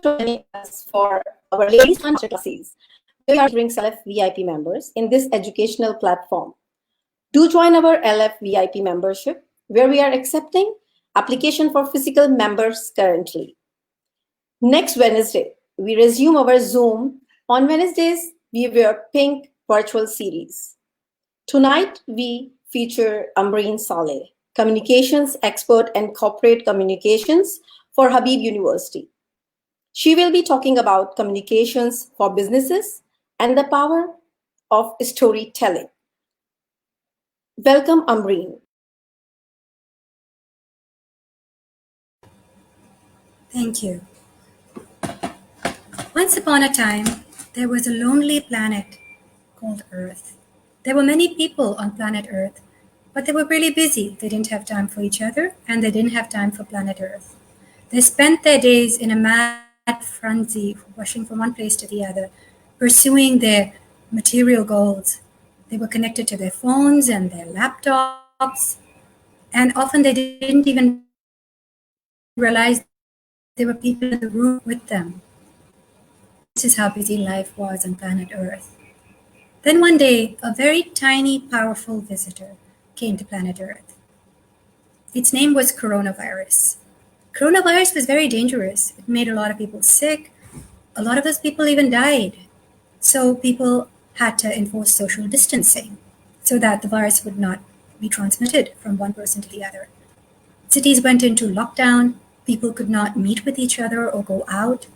joining us for our Ladies Fund Masterclasses. We are Ambreen Saleh VIP members in this educational platform. Do join our LF VIP membership, where we are accepting application for physical members currently. Next Wednesday, we resume our Zoom. On Wednesdays, we wear pink virtual series. Tonight, we feature Ambreen Saleh, communications expert and corporate communications for Habib University. She will be talking about communications for businesses and the power of storytelling. Welcome, Ambreen. Thank you. Once upon a time, there was a lonely planet called Earth. There were many people on planet Earth, but they were really busy. They didn't have time for each other, and they didn't have time for planet Earth. They spent their days in a mad frenzy, rushing from one place to the other, pursuing their material goals. They were connected to their phones and their laptops, and often they didn't even realize there were people in the room with them. This is how busy life was on planet Earth. Then one day, a very tiny, powerful visitor came to planet Earth. Its name was coronavirus. Coronavirus was very dangerous. It made a lot of people sick. A lot of those people even died. So people had to enforce social distancing so that the virus would not be transmitted from one person to the other. Cities went into lockdown. People could not meet with each other or go out.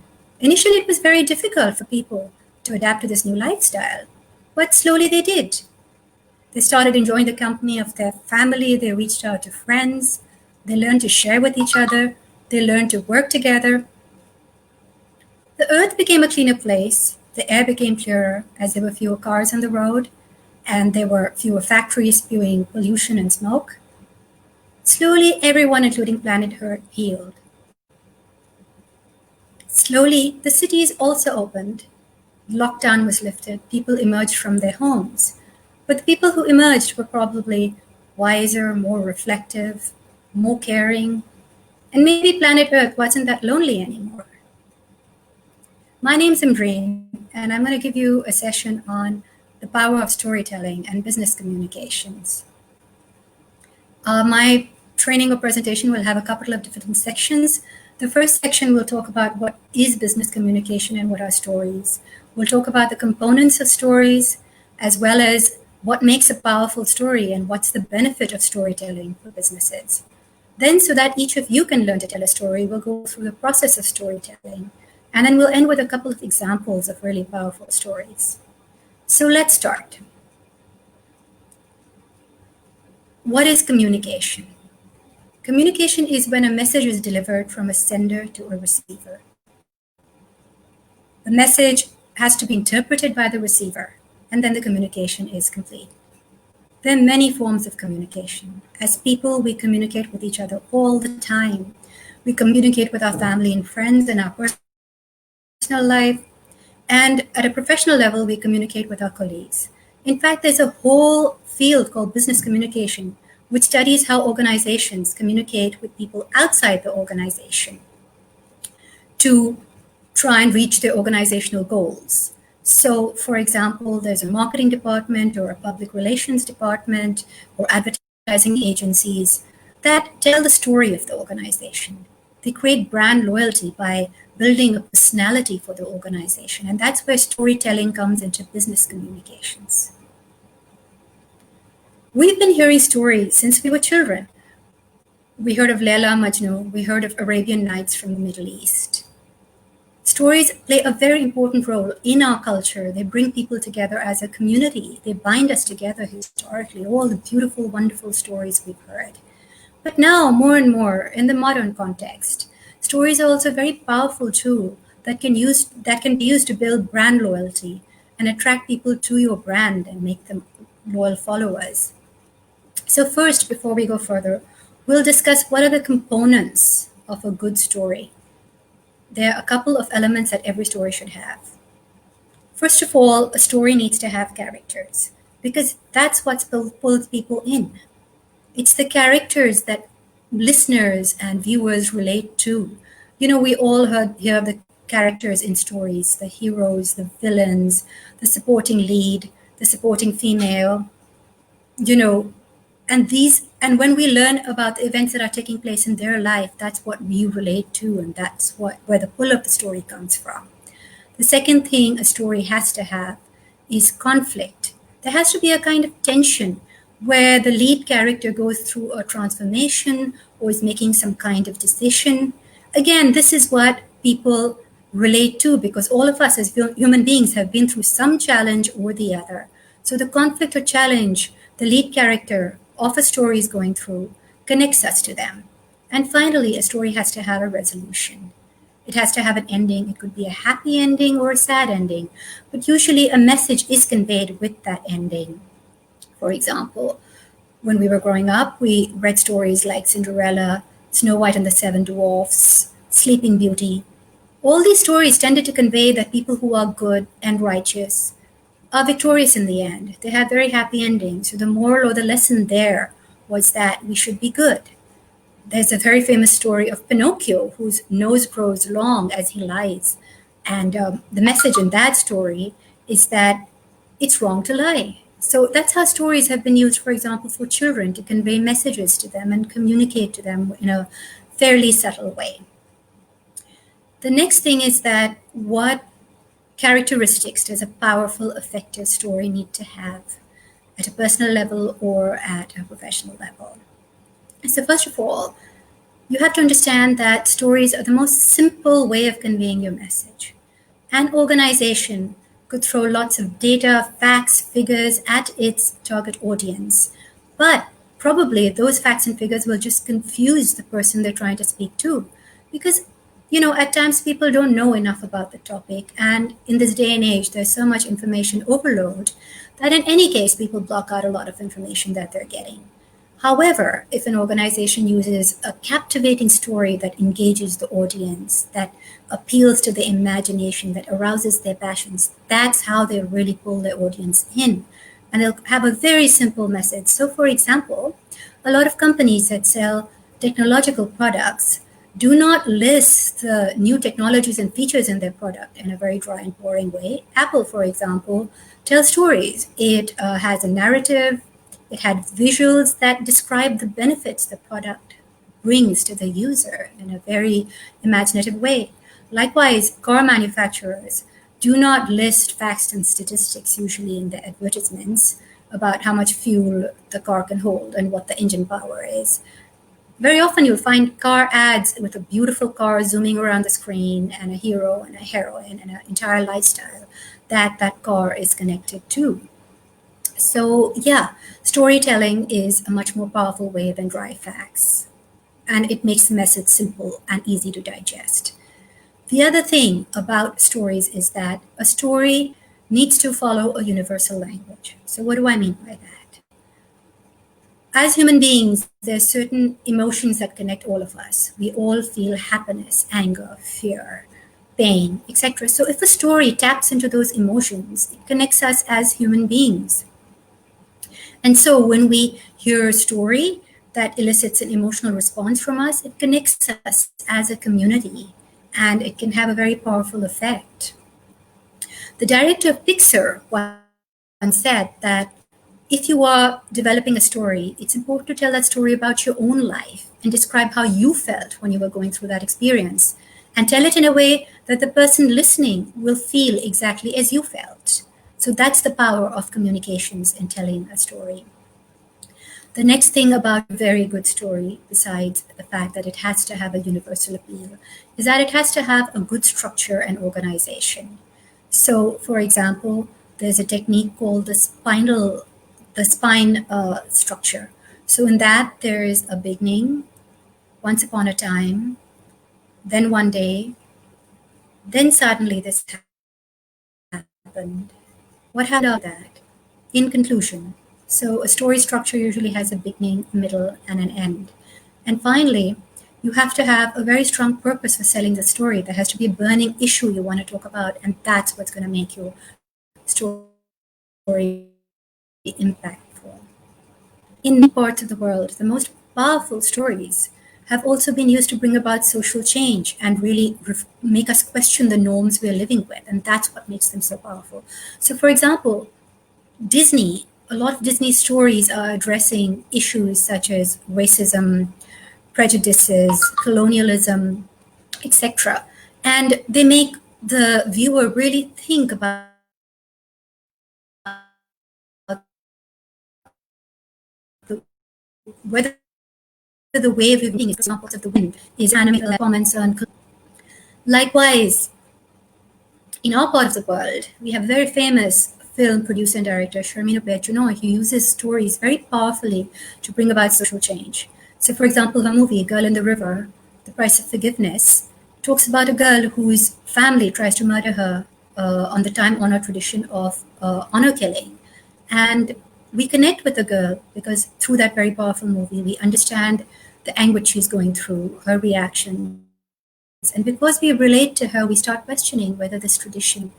Initially, it was very difficult for people to adapt to this new lifestyle, but slowly they did. They started enjoying the company of their family. They reached out to friends. They learned to share with each other. They learned to work together. The earth became a cleaner place. The air became clearer as there were fewer cars on the road and there were fewer factories spewing pollution and smoke. Slowly, everyone, including planet Earth, healed. Slowly, the cities also opened. Lockdown was lifted. People emerged from their homes. But the people who emerged were probably wiser, more reflective, more caring, and maybe planet Earth wasn't that lonely anymore. My name's Ambreen, and I'm going to give you a session on the power of storytelling and business communications. My training or presentation will have a couple of different sections. The first section will talk about what is business communication and what are stories. We'll talk about the components of stories, as well as what makes a powerful story and what's the benefit of storytelling for businesses. Then, so that each of you can learn to tell a story, we'll go through the process of storytelling. And then we'll end with a couple of examples of really powerful stories. So let's start. What is communication? Communication is when a message is delivered from a sender to a receiver. The message has to be interpreted by the receiver, and then the communication is complete. There are many forms of communication. As people, we communicate with each other all the time. We communicate with our family and friends in our personal life, and at a professional level, we communicate with our colleagues. In fact, there's a whole field called business communication, which studies how organizations communicate with people outside the organization to try and reach their organizational goals. So, for example, there's a marketing department or a public relations department or advertising agencies that tell the story of the organization. They create brand loyalty by building a personality for the organization, and that's where storytelling comes into business communications. We've been hearing stories since we were children. We heard of Layla Majnun, we heard of Arabian Nights from the Middle East. Stories play a very important role in our culture. They bring people together as a community. They bind us together historically, all the beautiful, wonderful stories we've heard. But now, more and more, in the modern context, stories are also a very powerful tool that can be used to build brand loyalty and attract people to your brand and make them loyal followers. So first, before we go further, we'll discuss what are the components of a good story. There are a couple of elements that every story should have. First of all, a story needs to have characters because that's what pulls people in. It's the characters that listeners and viewers relate to. You know, we all hear the characters in stories, the heroes, the villains, the supporting lead, the supporting female, you know, and when we learn about the events that are taking place in their life, that's what we relate to, and that's what where the pull of the story comes from. The second thing a story has to have is conflict. There has to be a kind of tension where the lead character goes through a transformation or is making some kind of decision. Again, this is what people relate to because all of us as human beings have been through some challenge or the other. So the conflict or challenge the lead character of a story is going through connects us to them. And finally, a story has to have a resolution. It has to have an ending. It could be a happy ending or a sad ending, but usually a message is conveyed with that ending. For example, when we were growing up, we read stories like Cinderella, Snow White and the Seven Dwarfs, Sleeping Beauty. All these stories tended to convey that people who are good and righteous are victorious in the end. They have very happy endings. So the moral or the lesson there was that we should be good. There's a very famous story of Pinocchio, whose nose grows long as he lies. And the message in that story is that it's wrong to lie. So that's how stories have been used, for example, for children to convey messages to them and communicate to them in a fairly subtle way. The next thing is that what characteristics does a powerful, effective story need to have at a personal level or at a professional level? So first of all, you have to understand that stories are the most simple way of conveying your message. An organization could throw lots of data, facts, figures at its target audience, but probably those facts and figures will just confuse the person they're trying to speak to because at times people don't know enough about the topic, and in this day and age there's so much information overload that in any case people block out a lot of information that they're getting. However, if an organization uses a captivating story that engages the audience, that appeals to the imagination, that arouses their passions, that's how they really pull their audience in. And they'll have a very simple message. So, for example, a lot of companies that sell technological products do not list the new technologies and features in their product in a very dry and boring way. Apple, for example, tells stories. It has a narrative. It had visuals that describe the benefits the product brings to the user in a very imaginative way. Likewise, car manufacturers do not list facts and statistics usually in their advertisements about how much fuel the car can hold and what the engine power is. Very often you'll find car ads with a beautiful car zooming around the screen and a hero and a heroine and an entire lifestyle that car is connected to. So yeah, storytelling is a much more powerful way than dry facts. And it makes the message simple and easy to digest. The other thing about stories is that a story needs to follow a universal language. So what do I mean by that? As human beings, there's certain emotions that connect all of us. We all feel happiness, anger, fear, pain, etc. So if a story taps into those emotions, it connects us as human beings. And so when we hear a story that elicits an emotional response from us, it connects us as a community, and it can have a very powerful effect. The director of Pixar once said that if you are developing a story, it's important to tell that story about your own life and describe how you felt when you were going through that experience, and tell it in a way that the person listening will feel exactly as you felt. So that's the power of communications in telling a story. The next thing about a very good story, besides the fact that it has to have a universal appeal, is that it has to have a good structure and organization. So, for example, there's a technique called the spine structure. So in that, there is a beginning, once upon a time, then one day, then suddenly this happened. What happened after that? In conclusion. So a story structure usually has a beginning, a middle, and an end. And finally, you have to have a very strong purpose for selling the story. There has to be a burning issue you want to talk about, and that's what's going to make your story impactful. In many parts of the world, the most powerful stories have also been used to bring about social change and really make us question the norms we're living with. And that's what makes them so powerful. So, for example, Disney, a lot of Disney stories are addressing issues such as racism, prejudices, colonialism, etc. And they make the viewer really think about whether the way we're reading examples of the wind is animated comments on. Likewise, in our part of the world, we have a very famous film producer and director, Sharmeen Obaid-Chinoy, who uses stories very powerfully to bring about social change. So, for example, her movie, Girl in the River, The Price of Forgiveness, talks about a girl whose family tries to murder her on the time-honored tradition of honor killing. And we connect with the girl because through that very powerful movie, we understand the anguish she's going through, her reactions. And because we relate to her, we start questioning whether this tradition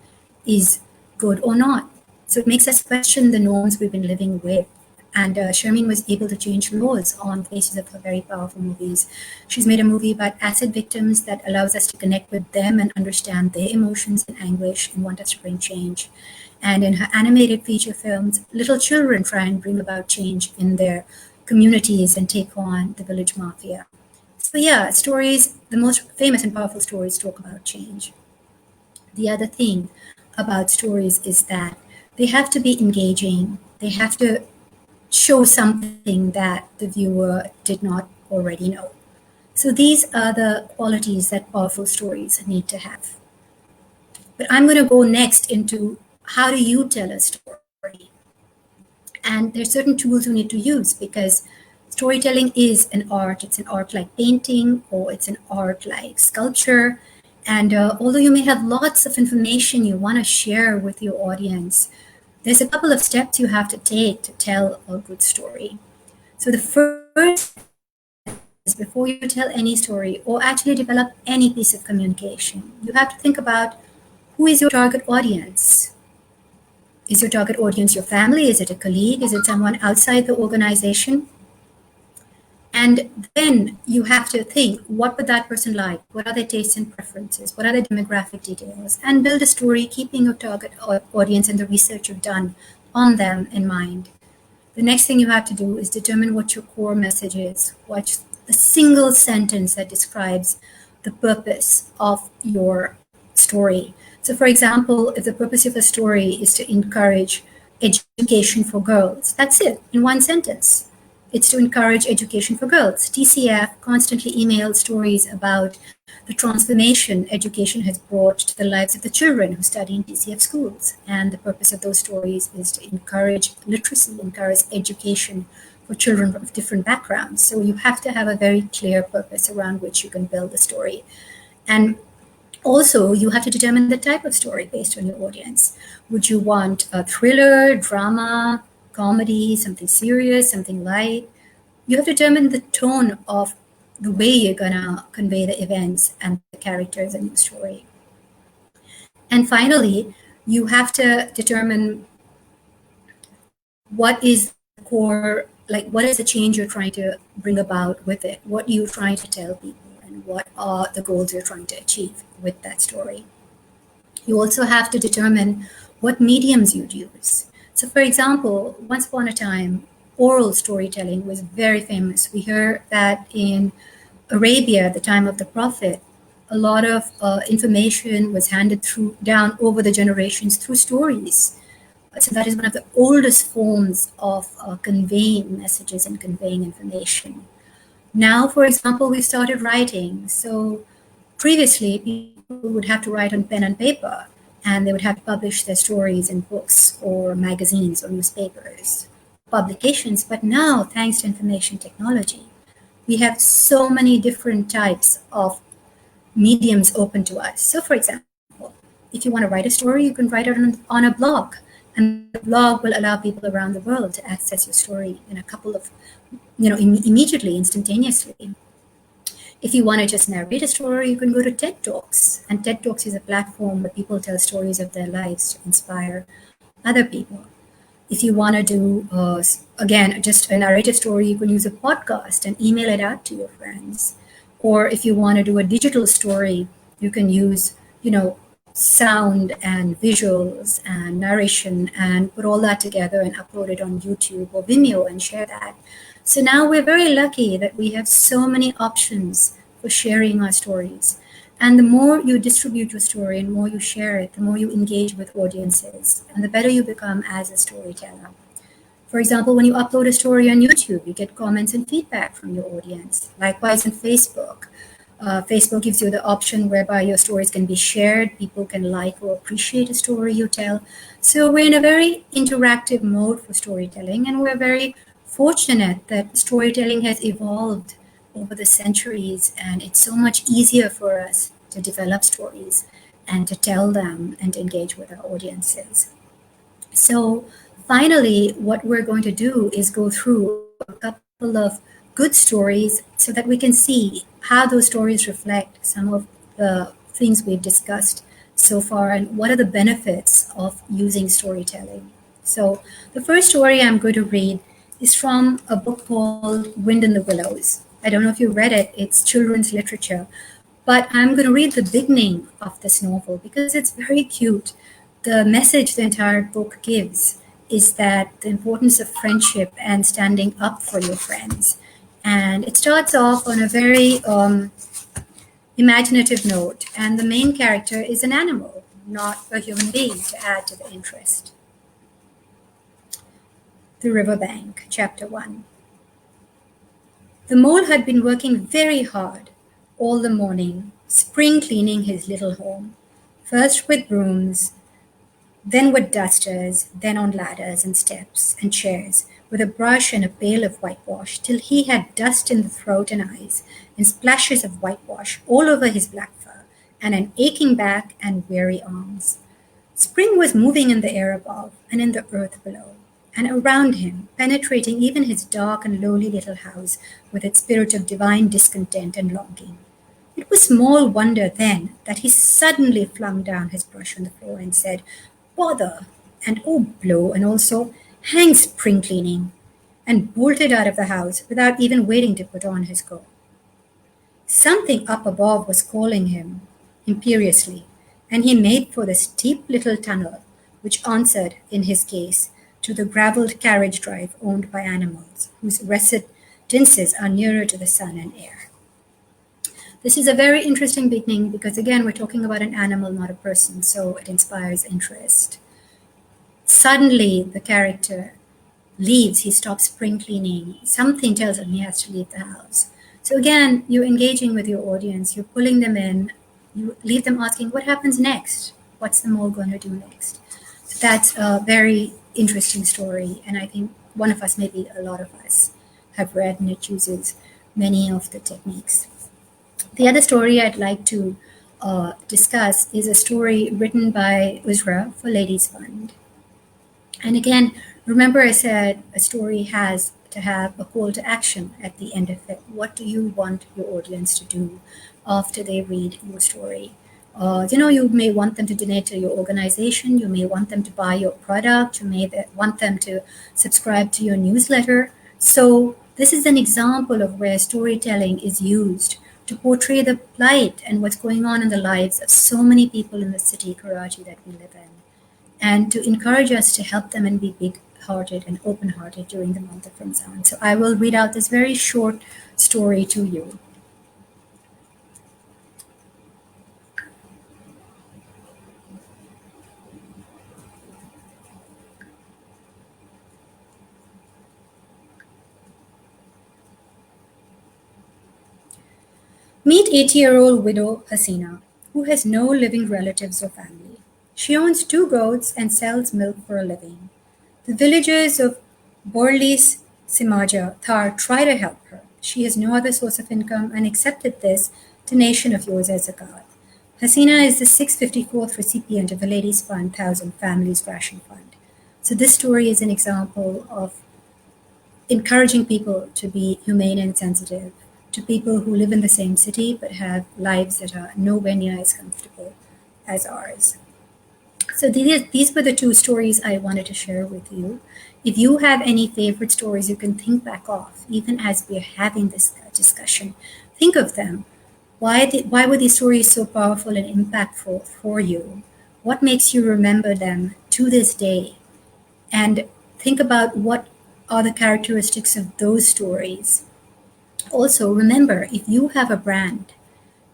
is good or not. So it makes us question the norms we've been living with. And Sharmeen was able to change laws on the basis of her very powerful movies. She's made a movie about acid victims that allows us to connect with them and understand their emotions and anguish and want us to bring change. And in her animated feature films, little children try and bring about change in their communities and take on the village mafia. So yeah, stories, the most famous and powerful stories talk about change. The other thing about stories is that they have to be engaging. They have to show something that the viewer did not already know. So these are the qualities that powerful stories need to have. But I'm going to go next into how do you tell a story? And there's certain tools you need to use because storytelling is an art. It's an art like painting or it's an art like sculpture. And although you may have lots of information you want to share with your audience, there's a couple of steps you have to take to tell a good story. So the first is before you tell any story or actually develop any piece of communication, you have to think about who is your target audience. Is your target audience your family? Is it a colleague? Is it someone outside the organization? And then you have to think, what would that person like? What are their tastes and preferences? What are their demographic details? And build a story, keeping your target audience and the research you've done on them in mind. The next thing you have to do is determine what your core message is. What's the single sentence that describes the purpose of your story? So, for example, if the purpose of a story is to encourage education for girls, that's it in one sentence. It's to encourage education for girls. TCF constantly emails stories about the transformation education has brought to the lives of the children who study in TCF schools. And the purpose of those stories is to encourage literacy, encourage education for children of different backgrounds. So you have to have a very clear purpose around which you can build the story. And also, you have to determine the type of story based on your audience. Would you want a thriller, drama, comedy, something serious, something light? You have to determine the tone of the way you're going to convey the events and the characters in your story. And finally, you have to determine what is the core, like what is the change you're trying to bring about with it? What are you trying to tell people? And what are the goals you're trying to achieve with that story? You also have to determine what mediums you'd use. So, for example, once upon a time, oral storytelling was very famous. We heard that in Arabia, at the time of the Prophet, a lot of information was handed down over the generations through stories. So that is one of the oldest forms of conveying messages and conveying information. Now, for example, we started writing. So previously, people would have to write on pen and paper, and they would have to publish their stories in books or magazines or newspapers, publications. But now, thanks to information technology, we have so many different types of mediums open to us. So, for example, if you want to write a story, you can write it on a blog, and the blog will allow people around the world to access your story in a couple of immediately, instantaneously. If you want to just narrate a story, you can go to TED Talks. And TED Talks is a platform where people tell stories of their lives to inspire other people. If you want to do, again, just a narrative story, you can use a podcast and email it out to your friends. Or if you want to do a digital story, you can use, sound and visuals and narration and put all that together and upload it on YouTube or Vimeo and share that. So now we're very lucky that we have so many options for sharing our stories. And the more you distribute your story and more you share it, the more you engage with audiences and the better you become as a storyteller. For example, when you upload a story on YouTube, you get comments and feedback from your audience. Likewise, on Facebook. Facebook gives you the option whereby your stories can be shared, people can like or appreciate a story you tell. So we're in a very interactive mode for storytelling, and we're very fortunate that storytelling has evolved over the centuries, and it's so much easier for us to develop stories and to tell them and to engage with our audiences. So finally, what we're going to do is go through a couple of good stories so that we can see how those stories reflect some of the things we've discussed so far and what are the benefits of using storytelling. So the first story I'm going to read is from a book called Wind in the Willows. I don't know if you read it, it's children's literature, but I'm going to read the beginning of this novel because it's very cute. The message the entire book gives is that the importance of friendship and standing up for your friends. And it starts off on a very imaginative note, and the main character is an animal, not a human being, to add to the interest. The Riverbank, Chapter 1. The mole had been working very hard all the morning, spring cleaning his little home, first with brooms, then with dusters, then on ladders and steps and chairs, with a brush and a pail of whitewash, till he had dust in the throat and eyes, and splashes of whitewash all over his black fur, and an aching back and weary arms. Spring was moving in the air above, and in the earth below, and around him, penetrating even his dark and lowly little house with its spirit of divine discontent and longing. It was small wonder then that he suddenly flung down his brush on the floor and said, "Bother!" and "Oh, blow!" and also "Hang spring cleaning!" and bolted out of the house without even waiting to put on his coat. Something up above was calling him imperiously, and he made for the steep little tunnel which answered, in his case, to the gravelled carriage drive owned by animals, whose residences are nearer to the sun and air. This is a very interesting beginning because, again, we're talking about an animal, not a person, so it inspires interest. Suddenly, the character leaves, he stops spring cleaning. Something tells him he has to leave the house. So again, you're engaging with your audience, you're pulling them in, you leave them asking, what happens next? What's the mole going to do next? So that's a very interesting story, and I think one of us, maybe a lot of us, have read, and it uses many of the techniques. The other story I'd like to discuss is a story written by Uzra for Ladies Fund. And again, remember I said a story has to have a call to action at the end of it. What do you want your audience to do after they read your story? You may want them to donate to your organization. You may want them to buy your product. You may want them to subscribe to your newsletter. So this is an example of where storytelling is used to portray the plight and what's going on in the lives of so many people in the city, Karachi, that we live in, and to encourage us to help them and be big-hearted and open-hearted during the month of Ramzan. So I will read out this very short story to you. Meet 80-year-old widow Hasina, who has no living relatives or family. She owns 2 goats and sells milk for a living. The villagers of Borlis Simaja Thar try to help her. She has no other source of income and accepted this donation of yours as zakat. Hasina is the 654th recipient of the Ladies Fund 1000 Families Ration Fund. So this story is an example of encouraging people to be humane and sensitive to people who live in the same city but have lives that are nowhere near as comfortable as ours. So these were the 2 stories I wanted to share with you. If you have any favorite stories you can think back of, even as we're having this discussion, think of them. Why were these stories so powerful and impactful for you? What makes you remember them to this day? And think about what are the characteristics of those stories. Also, remember, if you have a brand,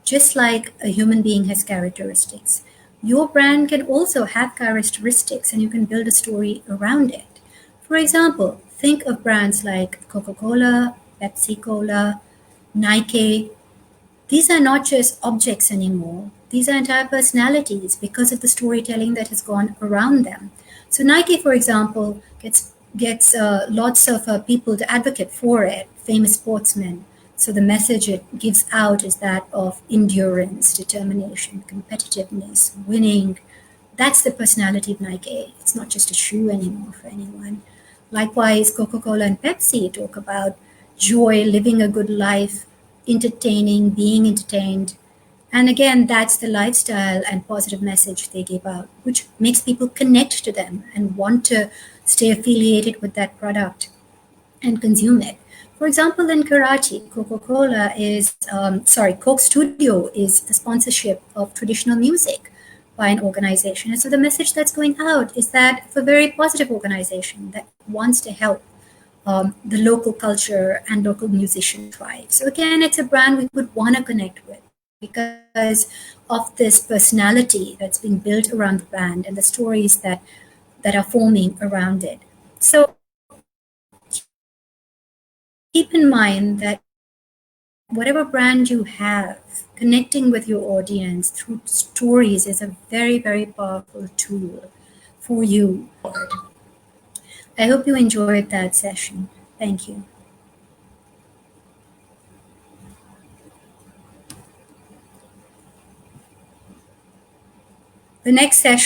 just like a human being has characteristics, your brand can also have characteristics and you can build a story around it. For example, think of brands like Coca Cola, Pepsi Cola, Nike. These are not just objects anymore. These are entire personalities because of the storytelling that has gone around them. So Nike, for example, gets lots of people to advocate for it, famous sportsmen. So the message it gives out is that of endurance, determination, competitiveness, winning. That's the personality of Nike. It's not just a shoe anymore for anyone. Likewise, Coca-Cola and Pepsi talk about joy, living a good life, entertaining, being entertained. And again, that's the lifestyle and positive message they give out, which makes people connect to them and want to stay affiliated with that product and consume it. For example, in Karachi, Coke Studio is the sponsorship of traditional music by an organization. And so the message that's going out is that it's a very positive organization that wants to help the local culture and local musician thrive. So again, it's a brand we would want to connect with because of this personality that's being built around the brand and the stories that are forming around it. So keep in mind that whatever brand you have, connecting with your audience through stories is a very, very powerful tool for you. I hope you enjoyed that session. Thank you. The next session